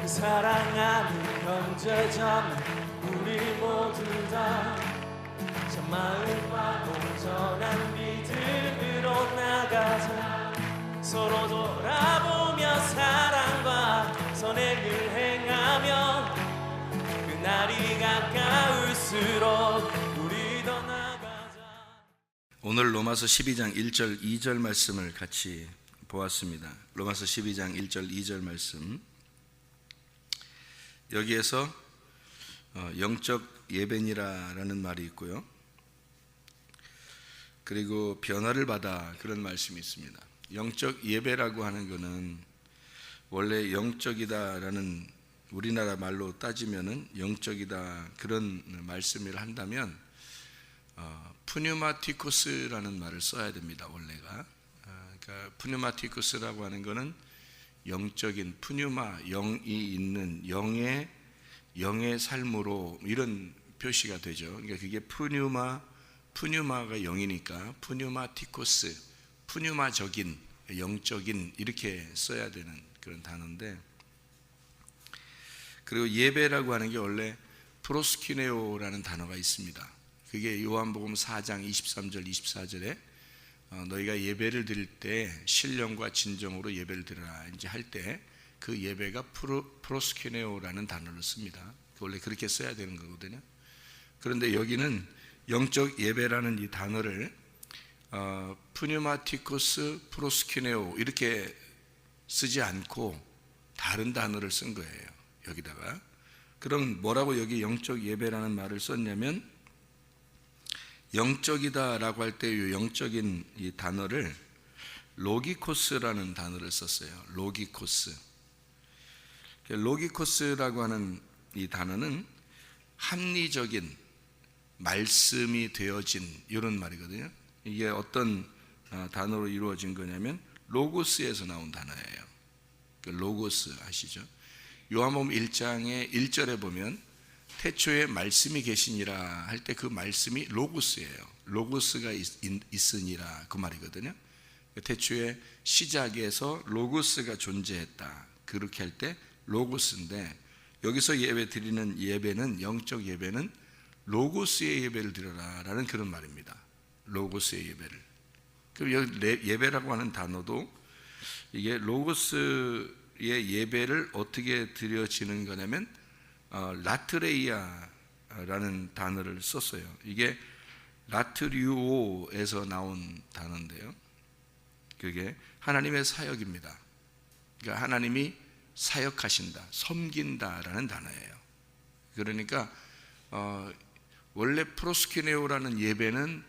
사랑하는 형제자매 우리 모두 다 참마음과 온전한 믿음으로 나가자. 서로 돌아보며 사랑과 선행을 행하며 그날이 가까울수록 우리 더 나가자. 오늘 로마서 12장 1절 2절 말씀을 같이 보았습니다. 로마서 12장 1절 2절 말씀, 여기에서 영적 예배니라라는 말이 있고요, 그리고 변화를 받아 그런 말씀이 있습니다. 영적 예배라고 하는 것은 원래 영적이다라는, 우리나라 말로 따지면은 영적이다 그런 말씀을 한다면 푸뉴마티코스라는 말을 써야 됩니다. 원래가 그러니까 푸뉴마티코스라고 하는 것은 영적인, 푸뉴마, 영이 있는, 영의 삶으로 이런 표시가 되죠. 그러니까 그게 푸뉴마가 영이니까 푸뉴마티코스, 푸뉴마적인, 영적인, 이렇게 써야 되는 그런 단어인데, 그리고 예배라고 하는 게 원래 프로스키네오라는 단어가 있습니다. 그게 요한복음 4장 23절 24절에 너희가 예배를 드릴 때 신령과 진정으로 예배를 드려라 이제 할 때 그 예배가 프로스키네오라는 단어를 씁니다. 원래 그렇게 써야 되는 거거든요. 그런데 여기는 영적 예배라는 이 단어를 푸뉴마티코스 프로스키네오 이렇게 쓰지 않고 다른 단어를 쓴 거예요. 여기다가. 그럼 뭐라고 여기 영적 예배라는 말을 썼냐면, 영적이다라고 할 때 이 영적인 이 단어를 로기코스라는 단어를 썼어요. 로기코스. 로기코스라고 하는 이 단어는 합리적인, 말씀이 되어진 이런 말이거든요. 이게 어떤 단어로 이루어진 거냐면 로고스에서 나온 단어예요. 로고스 아시죠? 요한복음 1장의 1절에 보면 태초에 말씀이 계시니라 할 때 그 말씀이 로고스예요. 로고스가 있으니라 그 말이거든요. 태초에 시작에서 로고스가 존재했다, 그렇게 할 때 로고스인데, 여기서 예배 드리는 예배는, 영적 예배는 로고스의 예배를 드려라 라는 그런 말입니다. 로고스의 예배를. 그럼 여기 예배라고 하는 단어도 이게 로고스의 예배를 어떻게 드려지는 거냐면 라트레이아라는 단어를 썼어요. 이게 라트리오에서 나온 단어인데요, 그게 하나님의 사역입니다. 그러니까 하나님이 사역하신다, 섬긴다라는 단어예요. 그러니까 원래 프로스키네오라는 예배는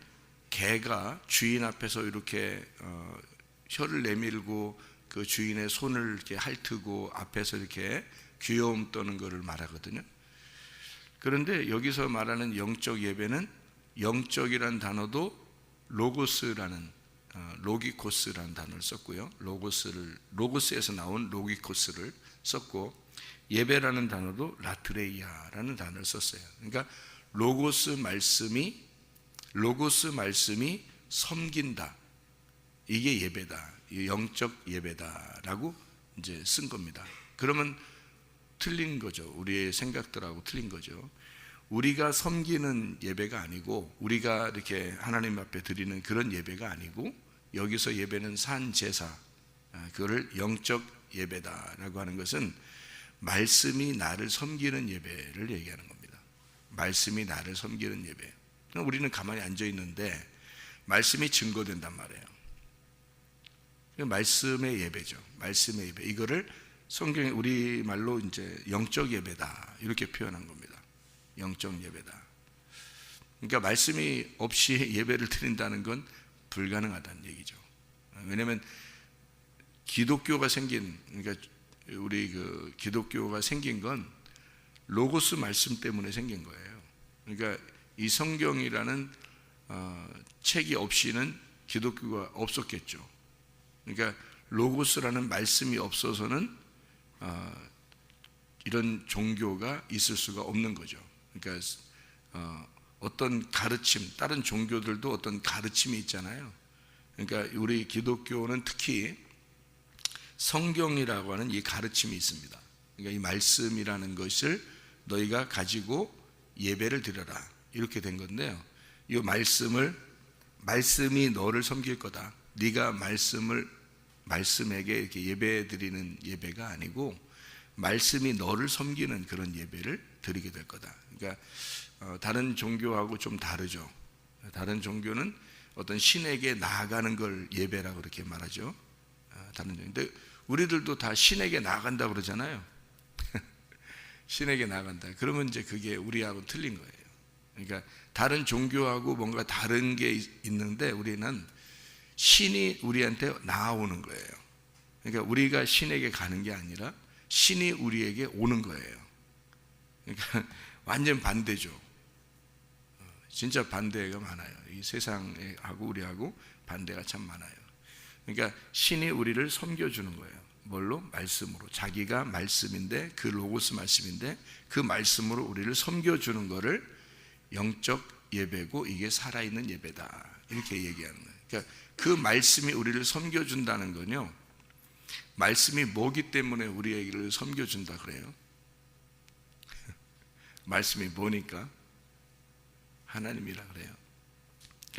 개가 주인 앞에서 이렇게 혀를 내밀고 그 주인의 손을 이렇게 핥고 앞에서 이렇게 귀여움 떠는 것을 말하거든요. 그런데 여기서 말하는 영적 예배는, 영적이라는 단어도 로고스라는 로기코스라는 단어를 썼고요, 로고스에서 나온 로기코스를 썼고, 예배라는 단어도 라트레이아라는 단어를 썼어요. 그러니까 로고스 말씀이 섬긴다, 이게 예배다, 영적 예배다라고 이제 쓴 겁니다. 그러면 틀린 거죠. 우리의 생각들하고 틀린 거죠. 우리가 섬기는 예배가 아니고, 우리가 이렇게 하나님 앞에 드리는 그런 예배가 아니고, 여기서 예배는 산 제사, 그거를 영적 예배다라고 하는 것은 말씀이 나를 섬기는 예배를 얘기하는 겁니다. 말씀이 나를 섬기는 예배. 우리는 가만히 앉아 있는데 말씀이 증거된단 말이에요. 말씀의 예배죠. 말씀의 예배. 이거를 성경에 우리말로 이제 영적 예배다 이렇게 표현한 겁니다. 영적 예배다. 그러니까 말씀이 없이 예배를 드린다는 건 불가능하다는 얘기죠. 왜냐하면 기독교가 생긴, 그러니까 우리 그 기독교가 생긴 건 로고스 말씀 때문에 생긴 거예요. 그러니까 이 성경이라는 책이 없이는 기독교가 없었겠죠. 그러니까 로고스라는 말씀이 없어서는 이런 종교가 있을 수가 없는 거죠. 그러니까 어떤 가르침, 다른 종교들도 어떤 가르침이 있잖아요. 그러니까 우리 기독교는 특히 성경이라고 하는 이 가르침이 있습니다. 그러니까 이 말씀이라는 것을 너희가 가지고 예배를 드려라, 이렇게 된 건데요. 이 말씀이 너를 섬길 거다. 네가 말씀에게 이렇게 예배 드리는 예배가 아니고 말씀이 너를 섬기는 그런 예배를 드리게 될 거다. 그러니까 다른 종교하고 좀 다르죠. 다른 종교는 어떤 신에게 나아가는 걸 예배라고 그렇게 말하죠. 다른 종교인데 우리들도 다 신에게 나아간다 그러잖아요. 신에게 나아간다. 그러면 이제 그게 우리하고 틀린 거예요. 그러니까 다른 종교하고 뭔가 다른 게 있는데 우리는 신이 우리한테 나아오는 거예요. 그러니까 우리가 신에게 가는 게 아니라 신이 우리에게 오는 거예요. 그러니까 완전 반대죠. 진짜 반대가 많아요. 이 세상하고 우리하고 반대가 참 많아요. 그러니까 신이 우리를 섬겨주는 거예요. 뭘로? 말씀으로. 자기가 말씀인데, 그 로고스 말씀인데 그 말씀으로 우리를 섬겨주는 거를 영적 예배고, 이게 살아있는 예배다, 이렇게 얘기하는 거예요. 그러니까 그 말씀이 우리를 섬겨준다는 건요, 말씀이 뭐기 때문에 우리에게를 섬겨준다 그래요? 말씀이 뭐니까? 하나님이라 그래요.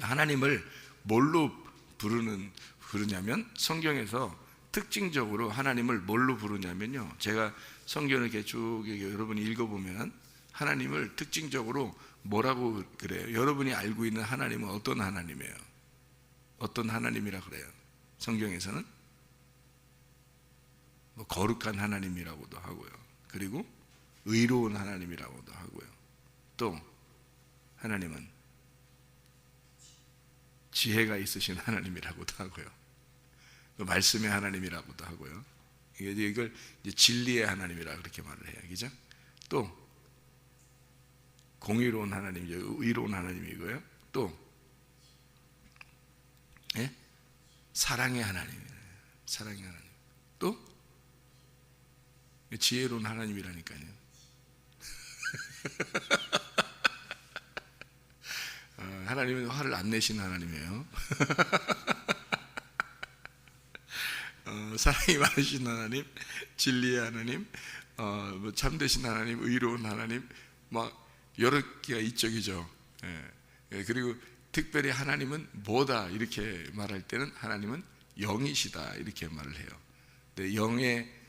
하나님을 뭘로 부르냐면, 성경에서 특징적으로 하나님을 뭘로 부르냐면요, 제가 성경을 이렇게 쭉 여러분이 읽어보면 하나님을 특징적으로 뭐라고 그래요? 여러분이 알고 있는 하나님은 어떤 하나님이에요? 어떤 하나님이라 그래요? 성경에서는 뭐 거룩한 하나님이라고도 하고요, 그리고 의로운 하나님이라고도 하고요, 또 하나님은 지혜가 있으신 하나님이라고도 하고요, 또 말씀의 하나님이라고도 하고요. 이걸 이제 진리의 하나님이라 그렇게 말을 해요, 그죠? 또 공의로운 하나님이죠, 의로운 하나님이고요. 또 사랑의 하나님이에요, 사랑의 하나님. 또 지혜로운 하나님이라니까요. 하나님은 화를 안 내시는 하나님이에요. 사랑이 많으신 하나님, 진리의 하나님, 참되신 하나님, 의로운 하나님, 막 여러 개가 이쪽이죠. 그리고 특별히 하나님은 뭐다 이렇게 말할 때는 하나님은 영이시다 이렇게 말을 해요. 근데 영의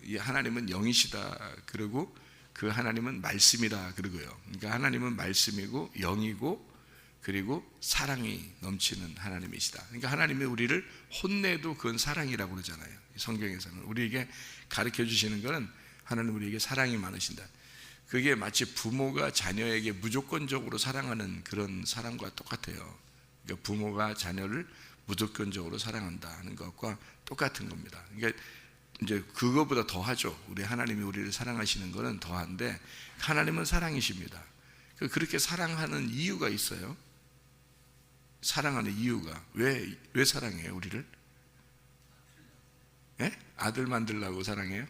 이 하나님은 영이시다 그러고, 그 하나님은 말씀이다 그러고요. 그러니까 하나님은 말씀이고 영이고 그리고 사랑이 넘치는 하나님이시다. 그러니까 하나님이 우리를 혼내도 그건 사랑이라고 그러잖아요. 성경에서는 우리에게 가르쳐 주시는 것은 하나님 우리에게 사랑이 많으신다. 그게 마치 부모가 자녀에게 무조건적으로 사랑하는 그런 사랑과 똑같아요. 그러니까 부모가 자녀를 무조건적으로 사랑한다 하는 것과 똑같은 겁니다. 그러니까 이제 그거보다 더하죠. 우리 하나님이 우리를 사랑하시는 것은 더한데, 하나님은 사랑이십니다. 그렇게 사랑하는 이유가 있어요. 사랑하는 이유가 왜 사랑해요 우리를? 아들 만들려고 사랑해요?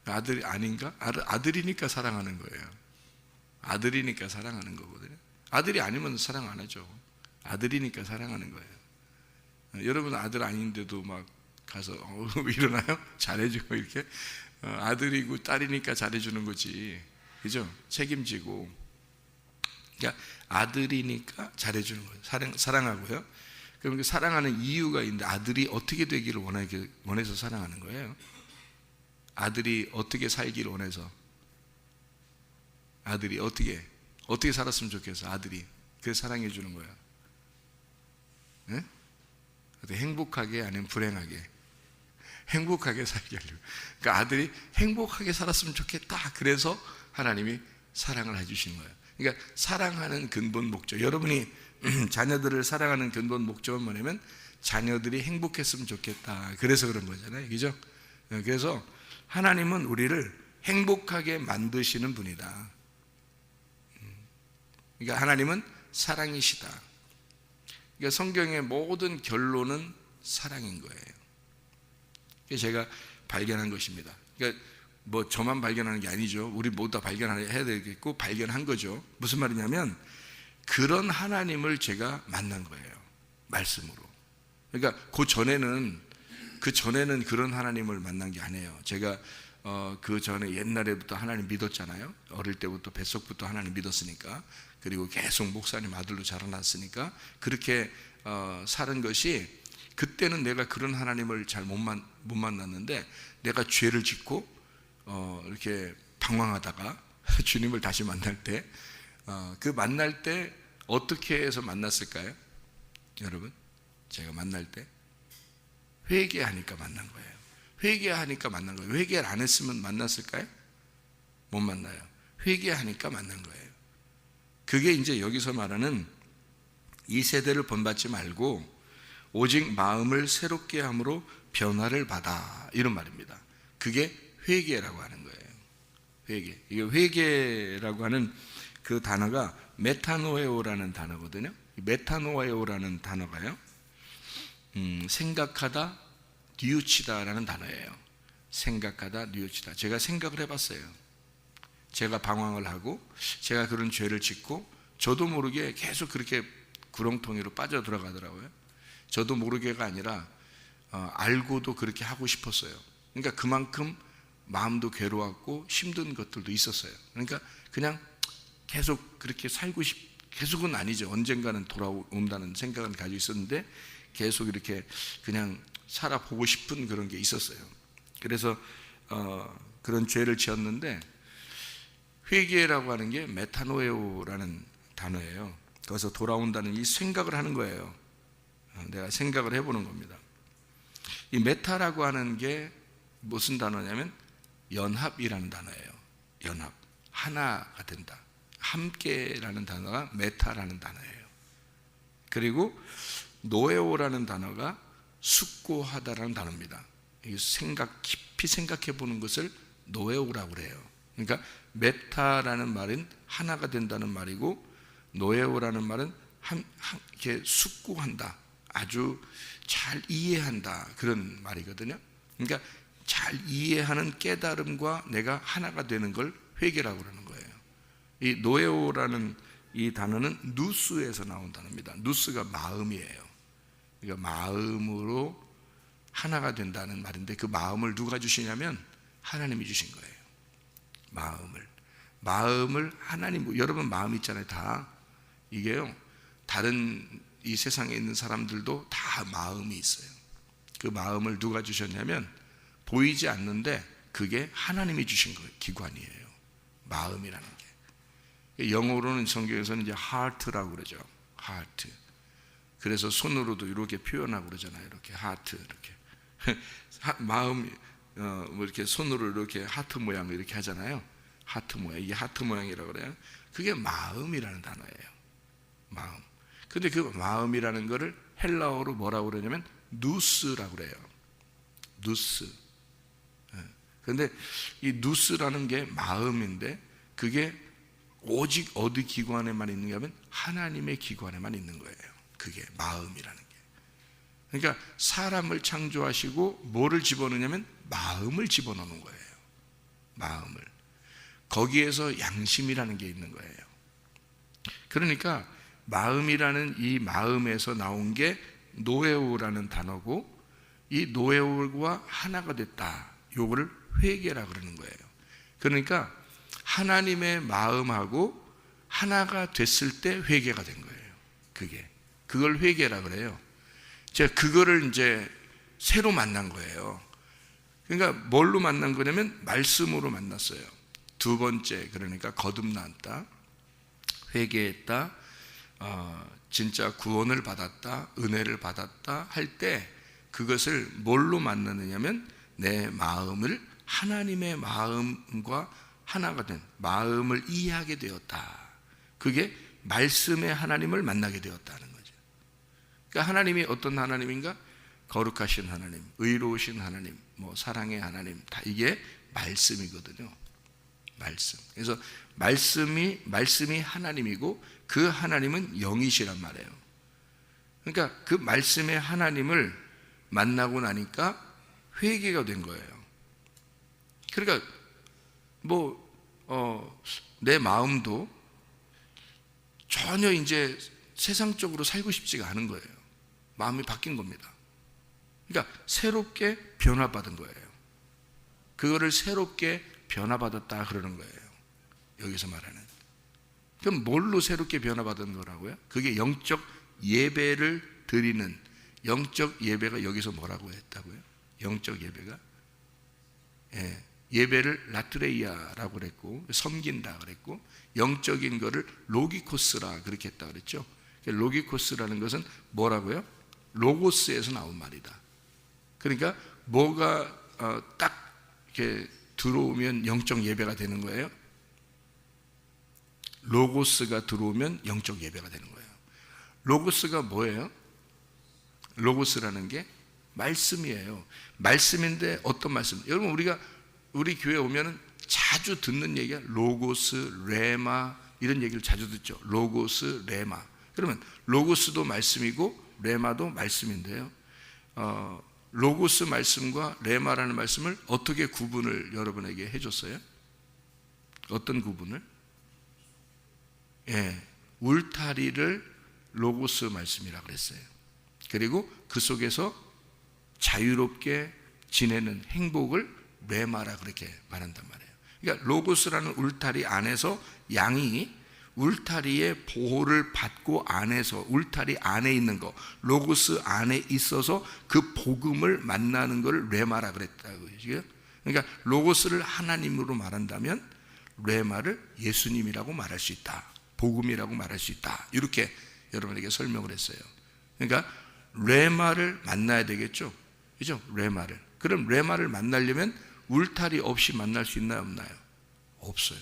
아들이 아닌가? 아들이니까 사랑하는 거예요. 아들이니까 사랑하는 거거든요. 아들이 아니면 사랑 안 하죠. 아들이니까 사랑하는 거예요. 여러분 아들 아닌데도 막 가서 일어나요? 잘해주고 이렇게. 아들이고 딸이니까 잘해주는 거지, 그죠? 책임지고. 그러니까 아들이니까 잘해주는 거예요. 사랑하고요. 그럼 사랑하는 이유가 있는데, 아들이 어떻게 되기를 원해서 사랑하는 거예요. 아들이 어떻게 살기를 원해서, 아들이 어떻게 살았으면 좋겠어. 아들이 그래서 사랑해 주는 거예요. 네? 행복하게 아니면 불행하게? 행복하게 살게 하려고. 그러니까 아들이 행복하게 살았으면 좋겠다, 그래서 하나님이 사랑을 해주시는 거예요. 그러니까 사랑하는 근본 목적, 여러분이 자녀들을 사랑하는 근본 목적은 뭐냐면 자녀들이 행복했으면 좋겠다, 그래서 그런 거잖아요, 그죠? 그래서 하나님은 우리를 행복하게 만드시는 분이다. 그러니까 하나님은 사랑이시다. 그러니까 성경의 모든 결론은 사랑인 거예요. 그래서 제가 발견한 것입니다. 그러니까 뭐 저만 발견하는 게 아니죠. 우리 모두 다 발견해야 되겠고 발견한 거죠. 무슨 말이냐면, 그런 하나님을 제가 만난 거예요, 말씀으로. 그러니까 그 전에는 그런 하나님을 만난 게 아니에요. 제가 그 전에 옛날에부터 하나님 믿었잖아요. 어릴 때부터 뱃속부터 하나님 믿었으니까, 그리고 계속 목사님 아들로 자라났으니까 그렇게 사는 것이, 그때는 내가 그런 하나님을 잘 못 만났는데 내가 죄를 짓고 이렇게 방황하다가 주님을 다시 만날 때, 그 만날 때 어떻게 해서 만났을까요? 여러분, 제가 만날 때 회개하니까 만난 거예요. 회개하니까 만난 거예요. 회개를 안 했으면 만났을까요? 못 만나요. 회개하니까 만난 거예요. 그게 이제 여기서 말하는 이 세대를 본받지 말고 오직 마음을 새롭게 함으로 변화를 받아, 이런 말입니다. 그게 회개라고 하는 거예요. 회개. 이게 회개라고 하는 그 단어가 메타노에오라는 단어거든요. 메타노에오라는 단어가요, 생각하다, 뉘우치다라는 단어예요. 생각하다, 뉘우치다. 제가 생각을 해봤어요. 제가 방황을 하고 제가 그런 죄를 짓고 저도 모르게 계속 그렇게 구렁텅이로 빠져 들어가더라고요. 저도 모르게가 아니라 알고도 그렇게 하고 싶었어요. 그러니까 그만큼 마음도 괴로웠고 힘든 것들도 있었어요. 그러니까 그냥 계속 그렇게 계속은 아니죠. 언젠가는 돌아온다는 생각은 가지고 있었는데 계속 이렇게 그냥 살아보고 싶은 그런 게 있었어요. 그래서 그런 죄를 지었는데, 회개라고 하는 게 메타노에오라는 단어예요. 거기서 돌아온다는 이 생각을 하는 거예요. 내가 생각을 해보는 겁니다. 이 메타라고 하는 게 무슨 단어냐면 연합이라는 단어예요. 연합, 하나가 된다. 함께라는 단어가 메타라는 단어예요. 그리고 노에오라는 단어가 숙고하다라는 단어입니다. 깊이 생각해 보는 것을 노에오라고 그래요. 그러니까 메타라는 말은 하나가 된다는 말이고, 노에오라는 말은 이렇게 숙고한다, 아주 잘 이해한다, 그런 말이거든요. 그러니까 잘 이해하는 깨달음과 내가 하나가 되는 걸 회개라고 그러는 거예요. 이 노에오라는 이 단어는 누스에서 나온 단어입니다. 누스가 마음이에요. 그러니까 마음으로 하나가 된다는 말인데, 그 마음을 누가 주시냐면 하나님이 주신 거예요. 마음을 하나님, 여러분 마음 있잖아요. 다 이게요, 다른 이 세상에 있는 사람들도 다 마음이 있어요. 그 마음을 누가 주셨냐면 보이지 않는데 그게 하나님이 주신 거예요. 기관이에요, 마음이라는 게. 영어로는 성경에서는 이제 heart라고 그러죠. heart. 그래서 손으로도 이렇게 표현하고 그러잖아요. 이렇게 heart, 이렇게 마음, 뭐 이렇게 손으로 이렇게 하트 모양을 이렇게 하잖아요. 하트 모양, 이게 하트 모양이라고 그래요. 그게 마음이라는 단어예요. 마음. 근데 그 마음이라는 거를 헬라어로 뭐라고 그러냐면 누스라고 그래요. 누스. 그런데 이 누스라는 게 마음인데, 그게 오직 어디 기관에만 있는가 하면 하나님의 기관에만 있는 거예요. 그게 마음이라는 게. 그러니까 사람을 창조하시고 뭐를 집어넣냐면 마음을 집어넣는 거예요. 마음을. 거기에서 양심이라는 게 있는 거예요. 그러니까 마음이라는 이 마음에서 나온 게 노에오라는 단어고, 이 노에오가 하나가 됐다, 요거를 회개라고 그러는 거예요. 그러니까 하나님의 마음하고 하나가 됐을 때 회개가 된 거예요. 그걸 회개라고 그래요. 제가 그거를 이제 새로 만난 거예요. 그러니까 뭘로 만난 거냐면 말씀으로 만났어요. 두 번째, 그러니까 거듭났다, 회개했다, 진짜 구원을 받았다, 은혜를 받았다 할 때 그것을 뭘로 만나느냐면 내 마음을 하나님의 마음과 하나가 된 마음을 이해하게 되었다. 그게 말씀의 하나님을 만나게 되었다는 거죠. 그러니까 하나님이 어떤 하나님인가? 거룩하신 하나님, 의로우신 하나님, 뭐 사랑의 하나님, 다 이게 말씀이거든요. 말씀. 그래서 말씀이 하나님이고 그 하나님은 영이시란 말이에요. 그러니까 그 말씀의 하나님을 만나고 나니까 회개가 된 거예요. 그러니까 내 마음도 전혀 이제 세상적으로 살고 싶지가 않은 거예요. 마음이 바뀐 겁니다. 그러니까 새롭게 변화받은 거예요. 그거를 새롭게 변화받았다 그러는 거예요. 여기서 말하는. 그럼 뭘로 새롭게 변화받은 거라고요? 그게 영적 예배를 드리는, 영적 예배가 여기서 뭐라고 했다고요? 영적 예배가 예배를 라트레이아라고 그랬고, 섬긴다 그랬고, 영적인 거를 로기코스라 그렇게 했다 그랬죠. 로기코스라는 것은 뭐라고요? 로고스에서 나온 말이다. 그러니까 뭐가 딱 이렇게 들어오면 영적 예배가 되는 거예요. 로고스가 들어오면 영적 예배가 되는 거예요. 로고스가 뭐예요? 로고스라는 게 말씀이에요. 말씀인데 어떤 말씀? 여러분 우리 교회 오면은 자주 듣는 얘기가 로고스, 레마 이런 얘기를 자주 듣죠. 로고스, 레마. 그러면 로고스도 말씀이고 레마도 말씀인데요. 로고스 말씀과 레마라는 말씀을 어떻게 구분을 여러분에게 해줬어요? 어떤 구분을? 울타리를 로고스 말씀이라고 그랬어요. 그리고 그 속에서 자유롭게 지내는 행복을 레마라 그렇게 말한단 말이에요. 그러니까 로고스라는 울타리 안에서 양이 울타리의 보호를 받고 안에서 울타리 안에 있는 거, 로고스 안에 있어서 그 복음을 만나는 걸 레마라 그랬다고. 그러니까 로고스를 하나님으로 말한다면 레마를 예수님이라고 말할 수 있다, 복음이라고 말할 수 있다, 이렇게 여러분에게 설명을 했어요. 그러니까 레마를 만나야 되겠죠, 그죠? 레마를. 그럼 레마를 만나려면 울타리 없이 만날 수 있나요, 없나요? 없어요.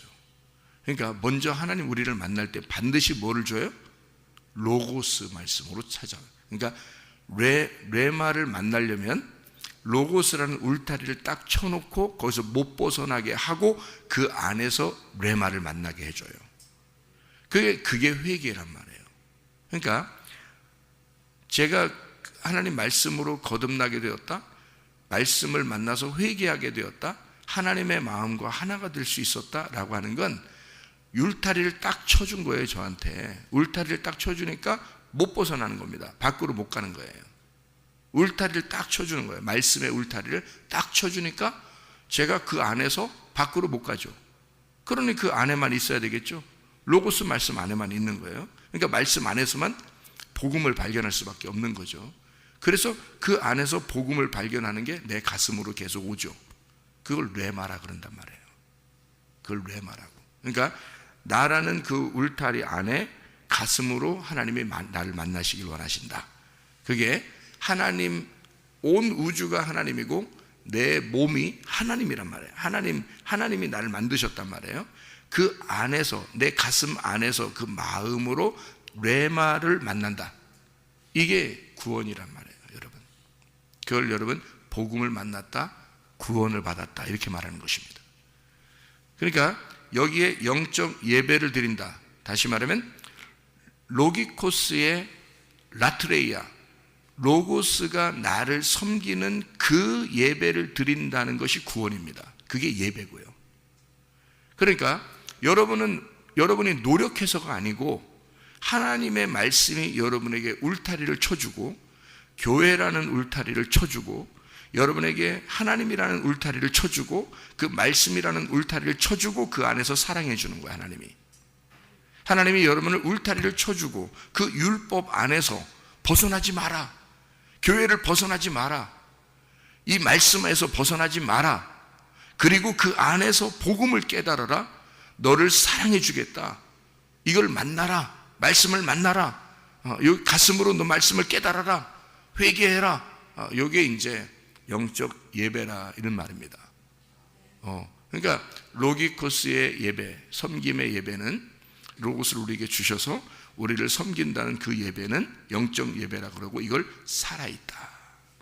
그러니까 먼저 하나님 우리를 만날 때 반드시 뭐를 줘요? 로고스 말씀으로 찾아와요. 그러니까 레마를 만나려면 로고스라는 울타리를 딱 쳐놓고 거기서 못 벗어나게 하고 그 안에서 레마를 만나게 해줘요. 그게 회개란 말이에요. 그러니까 제가 하나님 말씀으로 거듭나게 되었다, 말씀을 만나서 회개하게 되었다, 하나님의 마음과 하나가 될 수 있었다라고 하는 건 울타리를 딱 쳐준 거예요. 저한테 울타리를 딱 쳐주니까 못 벗어나는 겁니다. 밖으로 못 가는 거예요. 울타리를 딱 쳐주는 거예요. 말씀의 울타리를 딱 쳐주니까 제가 그 안에서 밖으로 못 가죠. 그러니 그 안에만 있어야 되겠죠. 로고스 말씀 안에만 있는 거예요. 그러니까 말씀 안에서만 복음을 발견할 수밖에 없는 거죠. 그래서 그 안에서 복음을 발견하는 게 내 가슴으로 계속 오죠. 그걸 레마라 그런단 말이에요. 그걸 레마라고. 그러니까 나라는 그 울타리 안에 가슴으로 하나님이 나를 만나시길 원하신다. 그게 하나님, 온 우주가 하나님이고 내 몸이 하나님이란 말이에요. 하나님이 나를 만드셨단 말이에요. 그 안에서, 내 가슴 안에서 그 마음으로 레마를 만난다. 이게 구원이란 말이에요, 여러분. 그걸 여러분 복음을 만났다, 구원을 받았다, 이렇게 말하는 것입니다. 그러니까 여기에 영적 예배를 드린다. 다시 말하면 로기코스의 라트레이아, 로고스가 나를 섬기는 그 예배를 드린다는 것이 구원입니다. 그게 예배고요. 그러니까 여러분이 노력해서가 아니고 하나님의 말씀이 여러분에게 울타리를 쳐주고, 교회라는 울타리를 쳐주고, 여러분에게 하나님이라는 울타리를 쳐주고, 그 말씀이라는 울타리를 쳐주고, 그 안에서 사랑해 주는 거예요. 하나님이 여러분을 울타리를 쳐주고 그 율법 안에서 벗어나지 마라, 교회를 벗어나지 마라, 이 말씀에서 벗어나지 마라, 그리고 그 안에서 복음을 깨달아라, 너를 사랑해 주겠다, 이걸 만나라, 말씀을 만나라, 여기 가슴으로 너 말씀을 깨달아라, 회개해라, 이게 이제 영적 예배라, 이런 말입니다. 그러니까 로기코스의 예배, 섬김의 예배는 로고스를 우리에게 주셔서 우리를 섬긴다는 그 예배는 영적 예배라 그러고, 이걸 살아있다.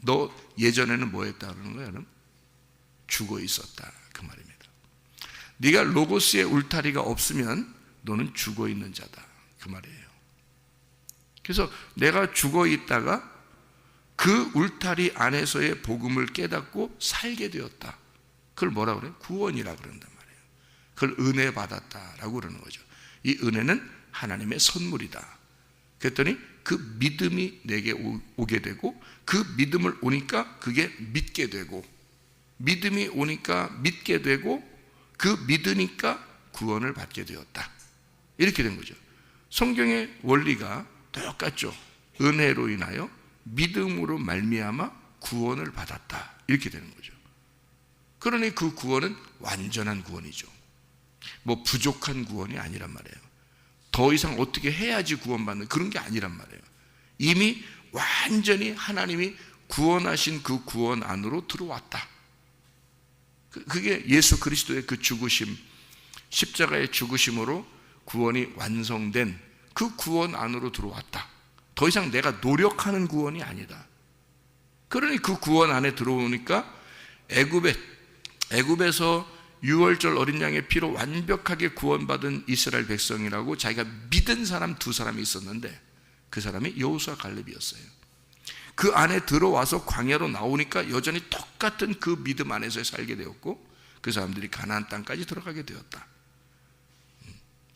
너 예전에는 뭐 했다 그러는 거야? 여러분? 죽어 있었다, 그 말입니다. 네가 로고스의 울타리가 없으면 너는 죽어 있는 자다, 그 말이에요. 그래서 내가 죽어 있다가 그 울타리 안에서의 복음을 깨닫고 살게 되었다. 그걸 뭐라 그래요? 구원이라 그런단 말이에요. 그걸 은혜 받았다라고 그러는 거죠. 이 은혜는 하나님의 선물이다. 그랬더니 그 믿음이 내게 오게 되고, 그 믿음을 오니까 그게 믿게 되고, 믿음이 오니까 믿게 되고 그 믿으니까 구원을 받게 되었다. 이렇게 된 거죠. 성경의 원리가 똑같죠. 은혜로 인하여 믿음으로 말미암아 구원을 받았다. 이렇게 되는 거죠. 그러니 그 구원은 완전한 구원이죠. 뭐 부족한 구원이 아니란 말이에요. 더 이상 어떻게 해야지 구원받는 그런 게 아니란 말이에요. 이미 완전히 하나님이 구원하신 그 구원 안으로 들어왔다. 그게 예수 그리스도의 그 죽으심, 십자가의 죽으심으로 구원이 완성된 그 구원 안으로 들어왔다. 더 이상 내가 노력하는 구원이 아니다. 그러니 그 구원 안에 들어오니까 애굽에서 유월절 어린 양의 피로 완벽하게 구원받은 이스라엘 백성이라고 자기가 믿은 사람 두 사람이 있었는데 그 사람이 여호수아 갈렙이었어요. 그 안에 들어와서 광야로 나오니까 여전히 똑같은 그 믿음 안에서 살게 되었고 그 사람들이 가나안 땅까지 들어가게 되었다.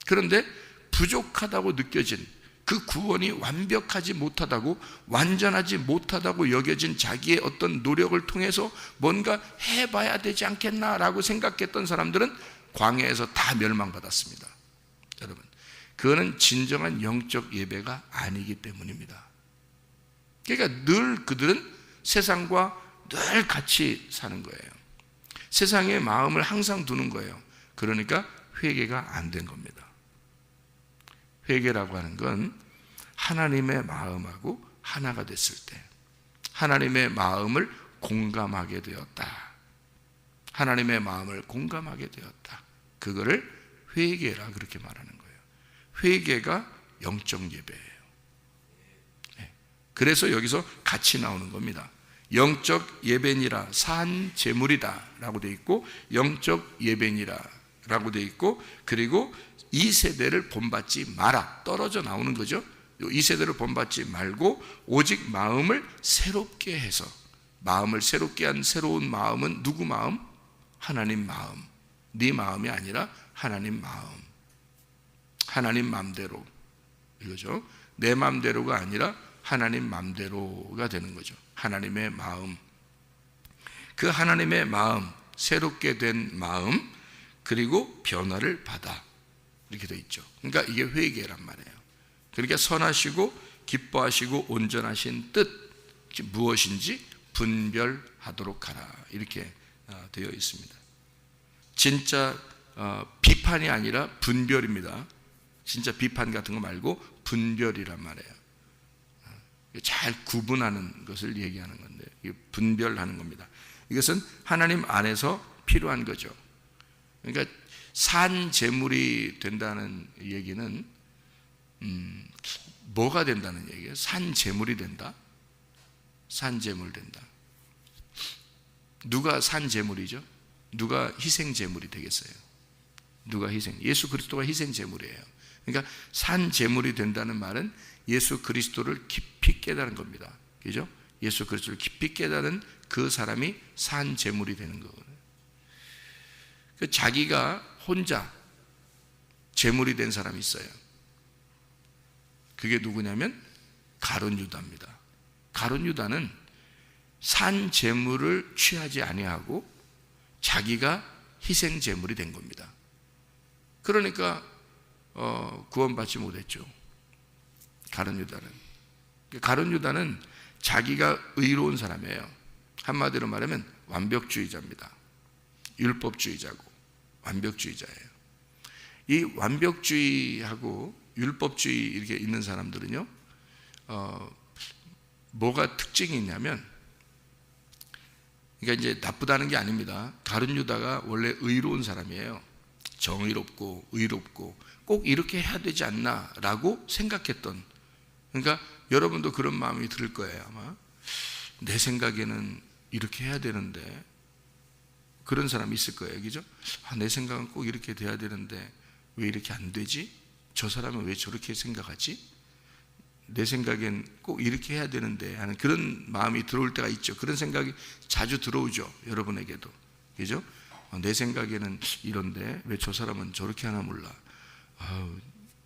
그런데 부족하다고 느껴진 그 구원이 완벽하지 못하다고, 완전하지 못하다고 여겨진 자기의 어떤 노력을 통해서 뭔가 해봐야 되지 않겠나라고 생각했던 사람들은 광야에서 다 멸망받았습니다. 여러분, 그거는 진정한 영적 예배가 아니기 때문입니다. 그러니까 늘 그들은 세상과 늘 같이 사는 거예요. 세상의 마음을 항상 두는 거예요. 그러니까 회개가 안 된 겁니다. 회개라고 하는 건 하나님의 마음하고 하나가 됐을 때 하나님의 마음을 공감하게 되었다. 하나님의 마음을 공감하게 되었다. 그거를 회개라 그렇게 말하는 거예요. 회개가 영적 예배예요. 그래서 여기서 같이 나오는 겁니다. 영적 예배니라 산 제물이다 라고 되어 있고 영적 예배니라 라고 되어 있고 그리고 이 세대를 본받지 마라 떨어져 나오는 거죠. 이 세대를 본받지 말고 오직 마음을 새롭게 해서 마음을 새롭게 한 새로운 마음은 누구 마음? 하나님 마음. 네 마음이 아니라 하나님 마음. 하나님 마음대로 이거죠. 내 마음대로가 아니라 하나님 마음대로가 되는 거죠. 하나님의 마음. 그 하나님의 마음, 새롭게 된 마음 그리고 변화를 받아 이렇게 되어 있죠. 그러니까 이게 회개란 말이에요. 그러니까 선하시고 기뻐하시고 온전하신 뜻 무엇인지 분별하도록 하라 이렇게 되어 있습니다. 진짜 비판이 아니라 분별입니다. 진짜 비판 같은 거 말고 분별이란 말이에요. 잘 구분하는 것을 얘기하는 건데 분별하는 겁니다. 이것은 하나님 안에서 필요한 거죠. 그러니까 산 제물이 된다는 얘기는 뭐가 된다는 얘기예요? 산 제물이 된다? 산 제물 된다. 누가 산 제물이죠? 누가 희생 제물이 되겠어요? 누가 희생? 예수 그리스도가 희생 제물이에요. 그러니까 산 제물이 된다는 말은 예수 그리스도를 깊이 깨달은 겁니다. 그죠? 예수 그리스도를 깊이 깨달은 그 사람이 산 제물이 되는 거거든요. 자기가 혼자 제물이 된 사람이 있어요. 그게 누구냐면 가룟 유다입니다. 가룟 유다는 산 제물을 취하지 아니하고 자기가 희생 제물이 된 겁니다. 그러니까 구원받지 못했죠. 가룟 유다는 자기가 의로운 사람이에요. 한마디로 말하면 완벽주의자입니다. 율법주의자고 완벽주의자예요. 이 완벽주의하고 율법주의 이렇게 있는 사람들은요, 뭐가 특징이 있냐면, 그러니까 이제 나쁘다는 게 아닙니다. 가룟 유다가 원래 의로운 사람이에요. 정의롭고 의롭고 꼭 이렇게 해야 되지 않나라고 생각했던. 그러니까 여러분도 그런 마음이 들 거예요. 아마 내 생각에는 이렇게 해야 되는데 그런 사람이 있을 거예요. 그죠? 내 생각은 꼭 이렇게 돼야 되는데 왜 이렇게 안 되지? 저 사람은 왜 저렇게 생각하지? 내 생각엔 꼭 이렇게 해야 되는데 하는 그런 마음이 들어올 때가 있죠. 그런 생각이 자주 들어오죠. 여러분에게도. 그죠? 내 생각에는 이런데 왜 저 사람은 저렇게 하나 몰라.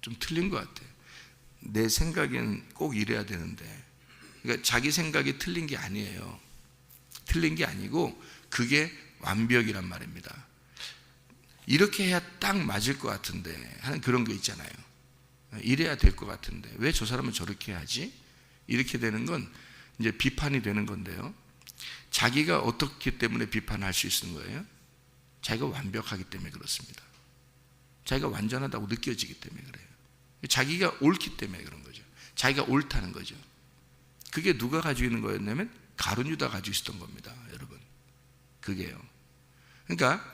좀 틀린 것 같아. 내 생각엔 꼭 이래야 되는데. 그러니까 자기 생각이 틀린 게 아니에요. 틀린 게 아니고 그게 완벽이란 말입니다. 이렇게 해야 딱 맞을 것 같은데 하는 그런 거 있잖아요. 이래야 될 것 같은데 왜 저 사람은 저렇게 하지? 이렇게 되는 건 이제 비판이 되는 건데요. 자기가 어떻기 때문에 비판할 수 있는 거예요? 자기가 완벽하기 때문에 그렇습니다. 자기가 완전하다고 느껴지기 때문에 그래요. 자기가 옳기 때문에 그런 거죠. 자기가 옳다는 거죠. 그게 누가 가지고 있는 거였냐면 가룟 유다 가지고 있었던 겁니다, 여러분. 그게요. 그러니까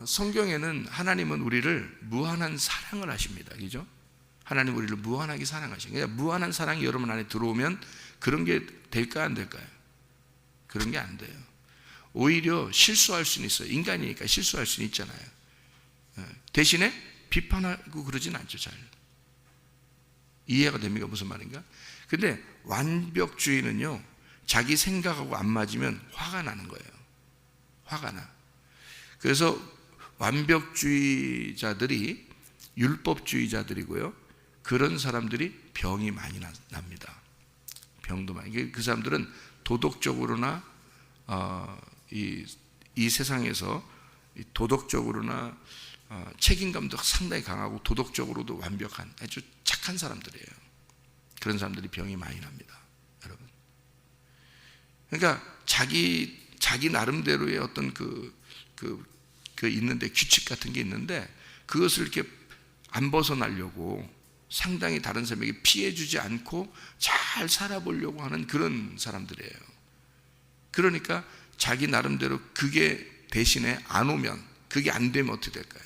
성경에는 하나님은 우리를 무한한 사랑을 하십니다. 그죠? 하나님 우리를 무한하게 사랑하십니다. 그러니까 무한한 사랑이 여러분 안에 들어오면 그런 게 될까요, 안 될까요? 그런 게 안 돼요. 오히려 실수할 수는 있어요. 인간이니까 실수할 수는 있잖아요. 대신에 비판하고 그러진 않죠, 잘. 이해가 됩니까? 무슨 말인가? 근데 완벽주의는요, 자기 생각하고 안 맞으면 화가 나는 거예요. 화가 나. 그래서 완벽주의자들이 율법주의자들이고요, 그런 사람들이 병이 많이 납니다. 병도 많이. 그 사람들은 도덕적으로나 이 세상에서 도덕적으로나 책임감도 상당히 강하고 도덕적으로도 완벽한 아주 착한 사람들이에요. 그런 사람들이 병이 많이 납니다, 여러분. 그러니까 자기 나름대로의 어떤 그 있는데 규칙 같은 게 있는데 그것을 이렇게 안 벗어나려고 상당히 다른 사람에게 피해주지 않고 잘 살아보려고 하는 그런 사람들이에요. 그러니까 자기 나름대로 그게 대신에 안 오면, 그게 안 되면 어떻게 될까요?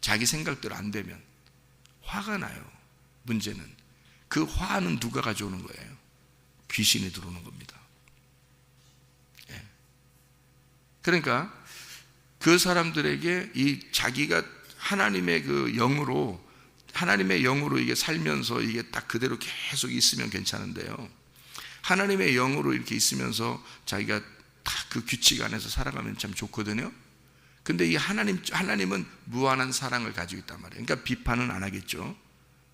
자기 생각대로 안 되면 화가 나요. 문제는 그 화는 누가 가져오는 거예요? 귀신이 들어오는 겁니다. 예. 그러니까 그 사람들에게 이 자기가 하나님의 그 영으로 이게 살면서 이게 딱 그대로 계속 있으면 괜찮은데요, 하나님의 영으로 이렇게 있으면서 자기가 다 그 규칙 안에서 살아가면 참 좋거든요. 근데 이 하나님은 무한한 사랑을 가지고 있단 말이에요. 그러니까 비판은 안 하겠죠.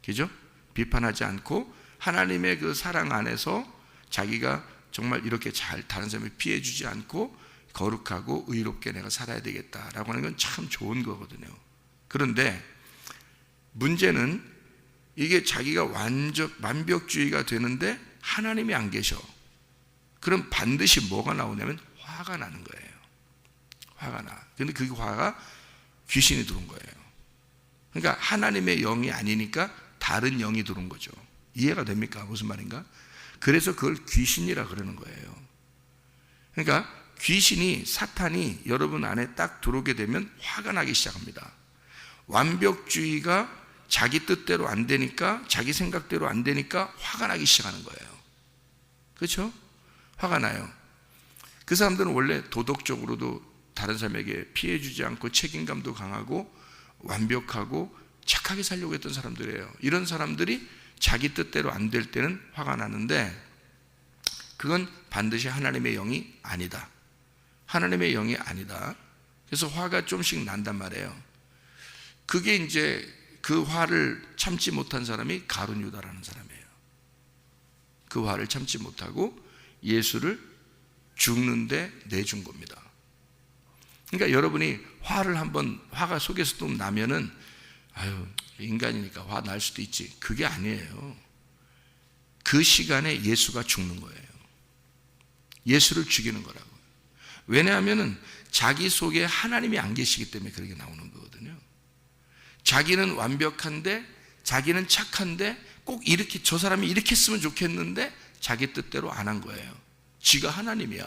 그죠? 비판하지 않고 하나님의 그 사랑 안에서 자기가 정말 이렇게 잘 다른 사람을 피해 주지 않고 거룩하고 의롭게 내가 살아야 되겠다라고 하는 건 참 좋은 거거든요. 그런데 문제는 이게 자기가 완벽주의가 되는데 하나님이 안 계셔. 그럼 반드시 뭐가 나오냐면 화가 나는 거예요. 화가 나. 근데 그 화가 귀신이 들어온 거예요. 그러니까 하나님의 영이 아니니까 다른 영이 들어온 거죠. 이해가 됩니까? 무슨 말인가? 그래서 그걸 귀신이라 그러는 거예요. 그러니까 귀신이, 사탄이 여러분 안에 딱 들어오게 되면 화가 나기 시작합니다. 완벽주의가 자기 뜻대로 안 되니까, 자기 생각대로 안 되니까 화가 나기 시작하는 거예요. 그렇죠? 화가 나요. 그 사람들은 원래 도덕적으로도 다른 사람에게 피해 주지 않고 책임감도 강하고 완벽하고 착하게 살려고 했던 사람들이에요. 이런 사람들이 자기 뜻대로 안 될 때는 화가 나는데 그건 반드시 하나님의 영이 아니다. 하나님의 영이 아니다. 그래서 화가 좀씩 난단 말이에요. 그게 이제 그 화를 참지 못한 사람이 가룟 유다라는 사람이에요. 그 화를 참지 못하고 예수를 죽는데 내준 겁니다. 그러니까 여러분이 화가 속에서 또 나면은 아유, 인간이니까 화 날 수도 있지. 그게 아니에요. 그 시간에 예수가 죽는 거예요. 예수를 죽이는 거라고. 왜냐하면은 자기 속에 하나님이 안 계시기 때문에 그렇게 나오는 거거든요. 자기는 완벽한데, 자기는 착한데, 꼭 이렇게 저 사람이 이렇게 했으면 좋겠는데 자기 뜻대로 안 한 거예요. 지가 하나님이야.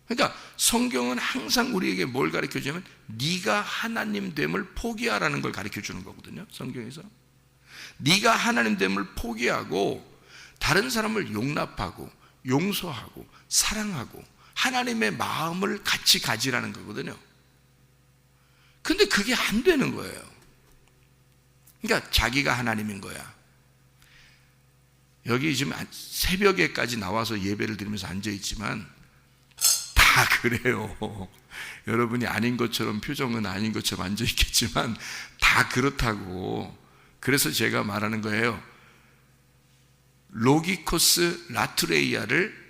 그러니까 성경은 항상 우리에게 뭘 가르쳐 주냐면 네가 하나님 됨을 포기하라는 걸 가르쳐 주는 거거든요. 성경에서 네가 하나님 됨을 포기하고 다른 사람을 용납하고 용서하고 사랑하고 하나님의 마음을 같이 가지라는 거거든요. 근데 그게 안 되는 거예요. 그러니까 자기가 하나님인 거야. 여기 지금 새벽에까지 나와서 예배를 드리면서 앉아있지만 다 그래요. 여러분이 아닌 것처럼 표정은 아닌 것처럼 앉아있겠지만 다 그렇다고. 그래서 제가 말하는 거예요. 로기코스 라트레이아를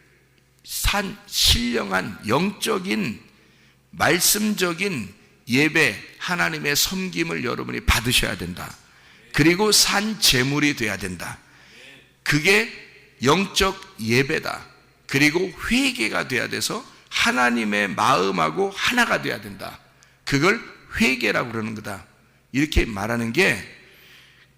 신령한 영적인 말씀적인 예배, 하나님의 섬김을 여러분이 받으셔야 된다. 그리고 산 제물이 돼야 된다. 그게 영적 예배다. 그리고 회개가 돼야 돼서 하나님의 마음하고 하나가 돼야 된다. 그걸 회개라고 그러는 거다. 이렇게 말하는 게,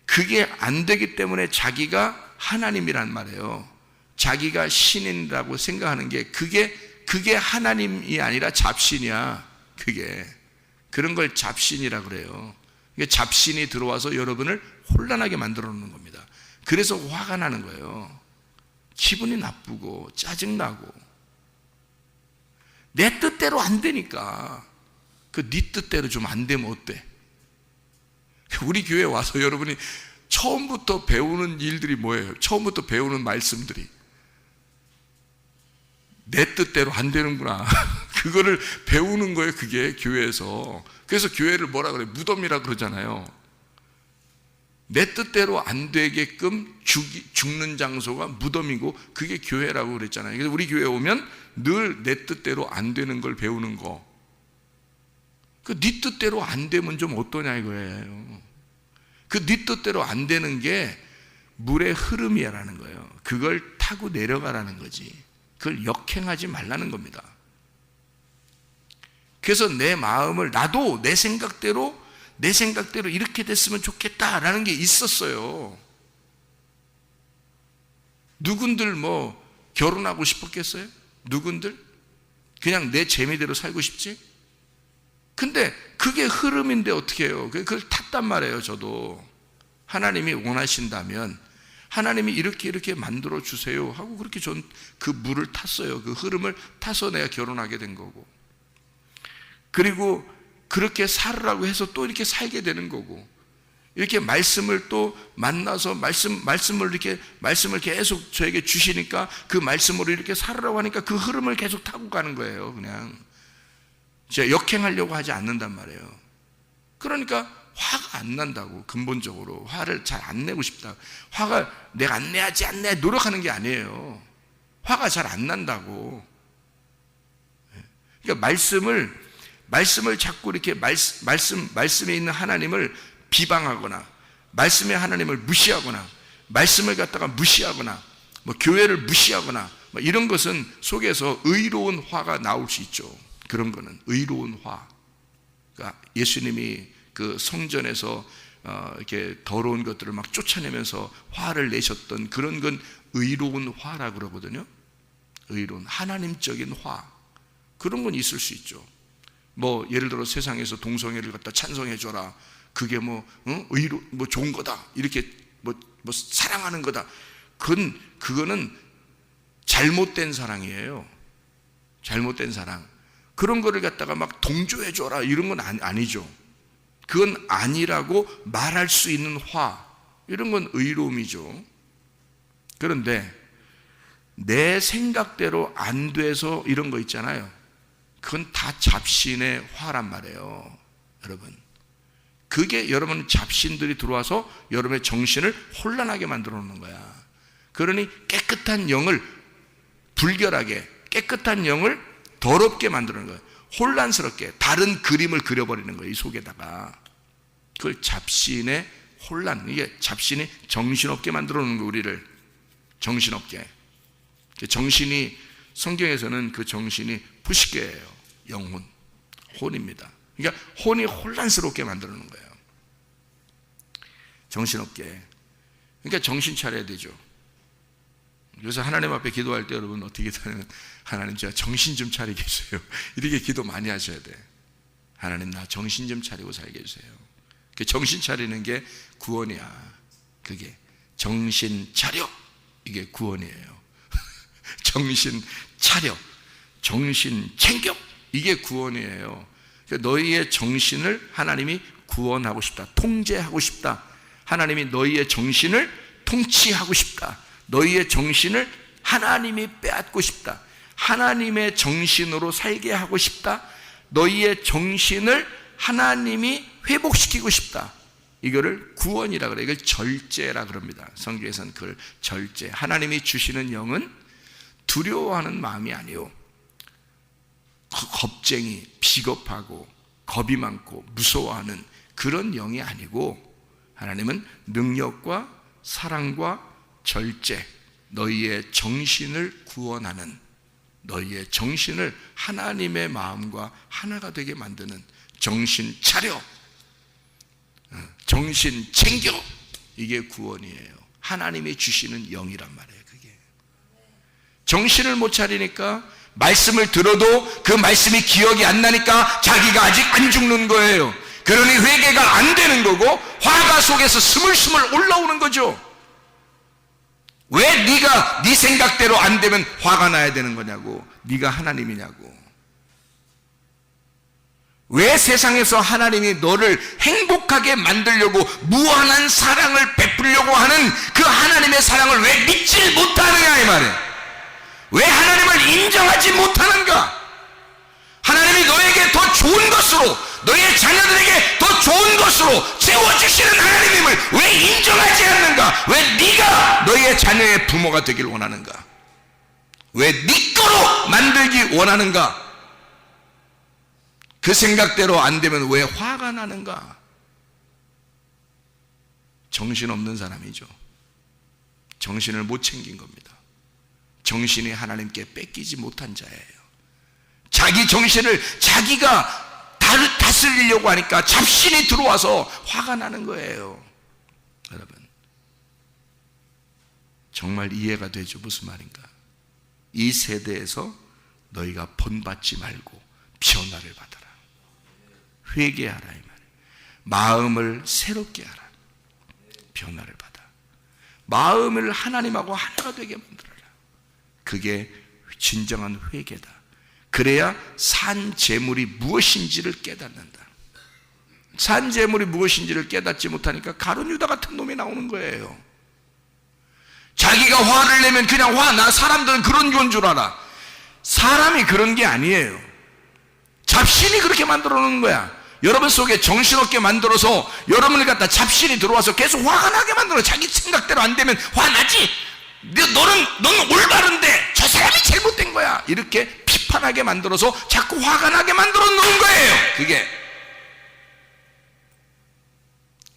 그게 안 되기 때문에 자기가 하나님이란 말이에요. 자기가 신인이라고 생각하는 게, 그게 하나님이 아니라 잡신이야. 그게 그런 걸 잡신이라 그래요. 이게 잡신이 들어와서 여러분을 혼란하게 만들어 놓는 겁니다. 그래서 화가 나는 거예요. 기분이 나쁘고 짜증나고, 내 뜻대로 안 되니까. 그 네 뜻대로 좀 안 되면 어때? 우리 교회에 와서 여러분이 처음부터 배우는 일들이 뭐예요? 처음부터 배우는 말씀들이 내 뜻대로 안 되는구나. 그거를 배우는 거예요. 그게 교회에서. 그래서 교회를 뭐라 그래? 무덤이라 그러잖아요. 내 뜻대로 안 되게끔 죽는 장소가 무덤이고, 그게 교회라고 그랬잖아요. 그래서 우리 교회에 오면 늘 내 뜻대로 안 되는 걸 배우는 거. 그 네 뜻대로 안 되면 좀 어떠냐 이거예요. 그 네 뜻대로 안 되는 게 물의 흐름이라는 거예요. 그걸 타고 내려가라는 거지. 그걸 역행하지 말라는 겁니다. 그래서 내 마음을, 나도 내 생각대로 이렇게 됐으면 좋겠다라는 게 있었어요. 누군들 뭐 결혼하고 싶었겠어요? 누군들? 그냥 내 재미대로 살고 싶지? 근데 그게 흐름인데 어떻게 해요? 그걸 탔단 말이에요. 저도 하나님이 원하신다면 하나님이 이렇게 만들어 주세요 하고, 그렇게 전 그 물을 탔어요. 그 흐름을 타서 내가 결혼하게 된 거고, 그리고 그렇게 살으라고 해서 또 이렇게 살게 되는 거고, 이렇게 말씀을 또 만나서 말씀을 계속 저에게 주시니까 그 말씀으로 이렇게 살으라고 하니까 그 흐름을 계속 타고 가는 거예요. 그냥 제가 역행하려고 하지 않는단 말이에요. 그러니까 화가 안 난다고. 근본적으로 화를 잘 안 내고 싶다. 화가 내가 안 내야지 노력하는 게 아니에요. 화가 잘 안 난다고. 그러니까 말씀을 자꾸 이렇게 말씀에 있는 하나님을 비방하거나, 말씀의 하나님을 무시하거나, 말씀을 갖다가 무시하거나, 뭐 교회를 무시하거나, 뭐 이런 것은 속에서 의로운 화가 나올 수 있죠. 그런 거는 의로운 화. 그러니까 예수님이 그 성전에서 이렇게 더러운 것들을 막 쫓아내면서 화를 내셨던 그런 건 의로운 화라고 그러거든요. 의로운 하나님적인 화, 그런 건 있을 수 있죠. 뭐 예를 들어 세상에서 동성애를 갖다 찬성해 줘라, 그게 뭐 좋은 거다, 이렇게 뭐 사랑하는 거다. 그거는 잘못된 사랑이에요. 잘못된 사랑. 그런 거를 갖다가 막 동조해 줘라 이런 건 아니죠. 그건 아니라고 말할 수 있는 화, 이런 건 의로움이죠. 그런데 내 생각대로 안 돼서 이런 거 있잖아요. 그건 다 잡신의 화란 말이에요. 여러분, 그게 여러분 잡신들이 들어와서 여러분의 정신을 혼란하게 만들어 놓는 거야. 그러니 깨끗한 영을 불결하게, 깨끗한 영을 더럽게 만드는 거예요. 혼란스럽게 다른 그림을 그려버리는 거예요. 이 속에다가. 그걸 잡신의 혼란, 이게 잡신이 정신없게 만들어 놓는 거예요. 우리를 정신없게. 정신이, 성경에서는 그 정신이 부식계예요. 영혼, 혼입니다. 그러니까 혼이 혼란스럽게 만들어 놓는 거예요. 정신없게. 그러니까 정신 차려야 되죠. 그래서 하나님 앞에 기도할 때 여러분 어떻게 하냐면, 하나님 제가 정신 좀 차리게 해주세요. 이렇게 기도 많이 하셔야 돼. 하나님 나 정신 좀 차리고 살게 해주세요. 정신 차리는 게 구원이야. 그게 정신 차려, 이게 구원이에요. 정신 차려, 정신 챙겨, 이게 구원이에요. 너희의 정신을 하나님이 구원하고 싶다, 통제하고 싶다. 하나님이 너희의 정신을 통치하고 싶다. 너희의 정신을 하나님이 빼앗고 싶다. 하나님의 정신으로 살게 하고 싶다. 너희의 정신을 하나님이 회복시키고 싶다. 이거를 구원이라 그래요. 이걸 절제라 그럽니다. 성경에서는 그걸 절제. 하나님이 주시는 영은 두려워하는 마음이 아니요, 겁쟁이, 비겁하고 겁이 많고 무서워하는 그런 영이 아니고, 하나님은 능력과 사랑과 절제, 너희의 정신을 구원하는, 너희의 정신을 하나님의 마음과 하나가 되게 만드는, 정신 차려, 정신 챙겨, 이게 구원이에요. 하나님이 주시는 영이란 말이에요. 그게 정신을 못 차리니까 말씀을 들어도 그 말씀이 기억이 안 나니까 자기가 아직 안 죽는 거예요. 그러니 회개가 안 되는 거고 화가 속에서 스물스물 올라오는 거죠. 왜 네가 네 생각대로 안 되면 화가 나야 되는 거냐고. 네가 하나님이냐고. 왜 세상에서 하나님이 너를 행복하게 만들려고 무한한 사랑을 베풀려고 하는 그 하나님의 사랑을 왜 믿지 못하느냐 이 말이에요. 왜 하나님을 인정하지 못하는가? 하나님이 너에게 더 좋은 것으로, 너의 자녀들에게 더 좋은 것으로 채워주시는 하나님임을 왜 인정하지 않는가? 왜 네가 너의 자녀의 부모가 되길 원하는가? 왜 네 거로 만들기 원하는가? 그 생각대로 안 되면 왜 화가 나는가? 정신없는 사람이죠. 정신을 못 챙긴 겁니다. 정신이 하나님께 뺏기지 못한 자예요. 자기 정신을 자기가 다스리려고 하니까 잡신이 들어와서 화가 나는 거예요. 여러분, 정말 이해가 되죠? 무슨 말인가? 이 세대에서 너희가 본받지 말고 변화를 받아라. 회개하라 이 말이에요. 마음을 새롭게 하라. 변화를 받아. 마음을 하나님하고 하나가 되게 만들어라. 그게 진정한 회개다. 그래야 산 재물이 무엇인지를 깨닫는다. 산 재물이 무엇인지를 깨닫지 못하니까 가룟 유다 같은 놈이 나오는 거예요. 자기가 화를 내면 그냥 화. 사람들은 그런 건 줄 알아. 사람이 그런 게 아니에요. 잡신이 그렇게 만들어 놓는 거야. 여러분 속에 정신없게 만들어서 여러분을 갖다 잡신이 들어와서 계속 화가 나게 만들어. 자기 생각대로 안 되면 화나지. 너는 올바른데 저 사람이 잘못된 거야. 이렇게 비판하게 만들어서 자꾸 화가 나게 만들어 놓은 거예요. 그게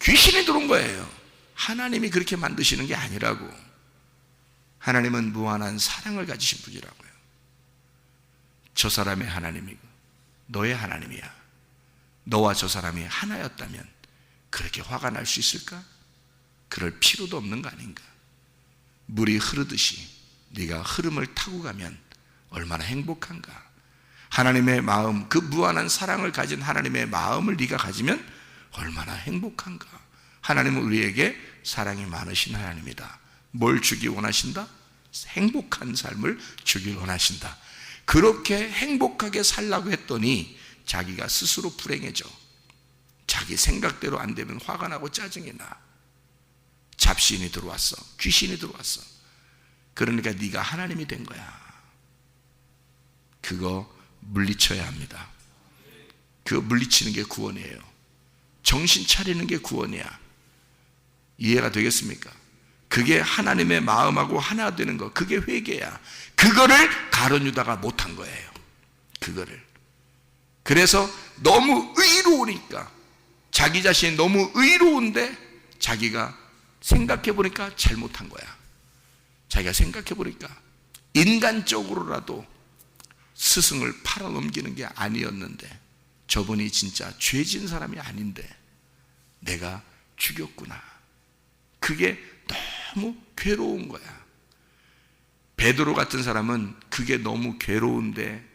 귀신이 들어온 거예요. 하나님이 그렇게 만드시는 게 아니라고. 하나님은 무한한 사랑을 가지신 분이라고요. 저 사람의 하나님이고 너의 하나님이야. 너와 저 사람이 하나였다면 그렇게 화가 날 수 있을까? 그럴 필요도 없는 거 아닌가? 물이 흐르듯이 네가 흐름을 타고 가면 얼마나 행복한가? 하나님의 마음, 그 무한한 사랑을 가진 하나님의 마음을 네가 가지면 얼마나 행복한가? 하나님은 우리에게 사랑이 많으신 하나님이다. 뭘 주기 원하신다? 행복한 삶을 주길 원하신다. 그렇게 행복하게 살라고 했더니 자기가 스스로 불행해져. 자기 생각대로 안 되면 화가 나고 짜증이 나. 잡신이 들어왔어. 귀신이 들어왔어. 그러니까 네가 하나님이 된 거야. 그거 물리쳐야 합니다. 그거 물리치는 게 구원이에요. 정신 차리는 게 구원이야. 이해가 되겠습니까? 그게 하나님의 마음하고 하나 되는 거, 그게 회개야. 그거를 가룟 유다가 못한 거예요. 그거를. 그래서 너무 의로우니까, 자기 자신이 너무 의로운데 자기가 생각해 보니까 잘못한 거야. 자기가 생각해 보니까 인간적으로라도 스승을 팔아넘기는 게 아니었는데, 저분이 진짜 죄진 사람이 아닌데 내가 죽였구나. 그게 너무 괴로운 거야. 베드로 같은 사람은 그게 너무 괴로운데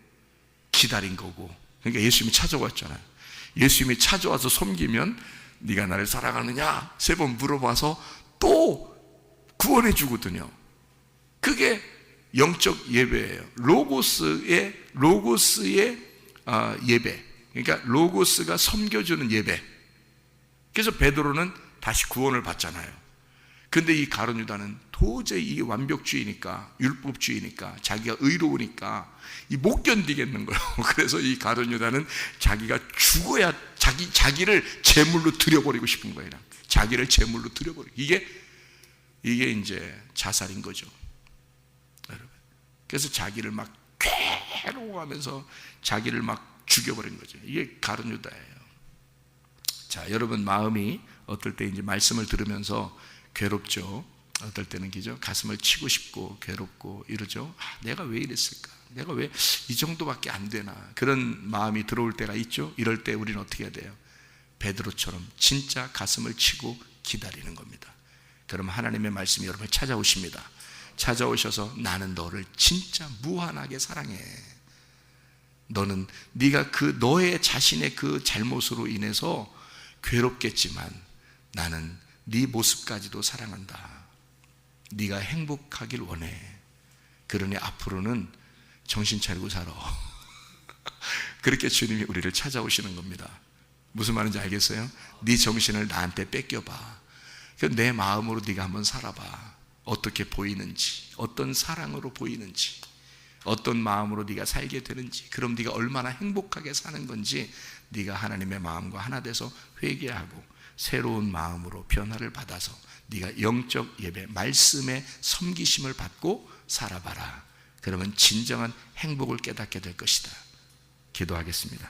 기다린 거고. 그러니까 예수님이 찾아왔잖아요. 예수님이 찾아와서 섬기면 네가 나를 사랑하느냐 3번 물어봐서 또 구원해 주거든요. 그게 영적 예배예요. 로고스의 예배. 그러니까 로고스가 섬겨주는 예배. 그래서 베드로는 다시 구원을 받잖아요. 근데 이 가룟 유다는 도저히 이게 완벽주의니까, 율법주의니까, 자기가 의로우니까 못 견디겠는 거예요. 그래서 이 가룟 유다는 자기가 죽어야 자기를 제물로 드려버리고 싶은 거예요. 자기를 제물로 드려버리고. 이게 이제 자살인 거죠. 여러분, 그래서 자기를 막 괴로워하면서 자기를 막 죽여버린 거죠. 이게 가룟 유다예요. 자, 여러분 마음이 어떨 때 이제 말씀을 들으면서 괴롭죠. 어떨 때는 그죠? 가슴을 치고 싶고 괴롭고 이러죠. 내가 왜 이랬을까? 내가 왜 이 정도밖에 안 되나? 그런 마음이 들어올 때가 있죠. 이럴 때 우리는 어떻게 해야 돼요? 베드로처럼 진짜 가슴을 치고 기다리는 겁니다. 그럼 하나님의 말씀이 여러분을 찾아오십니다. 찾아오셔서 나는 너를 진짜 무한하게 사랑해. 너는 네가 그 너의 자신의 그 잘못으로 인해서 괴롭겠지만 나는 네 모습까지도 사랑한다. 네가 행복하길 원해. 그러니 앞으로는 정신 차리고 살아. 그렇게 주님이 우리를 찾아오시는 겁니다. 무슨 말인지 알겠어요? 네 정신을 나한테 뺏겨봐. 내 마음으로 네가 한번 살아봐. 어떻게 보이는지, 어떤 사랑으로 보이는지, 어떤 마음으로 네가 살게 되는지, 그럼 네가 얼마나 행복하게 사는 건지 네가 하나님의 마음과 하나 돼서 회개하고 새로운 마음으로 변화를 받아서 네가 영적 예배, 말씀의 섬기심을 받고 살아봐라. 그러면 진정한 행복을 깨닫게 될 것이다. 기도하겠습니다.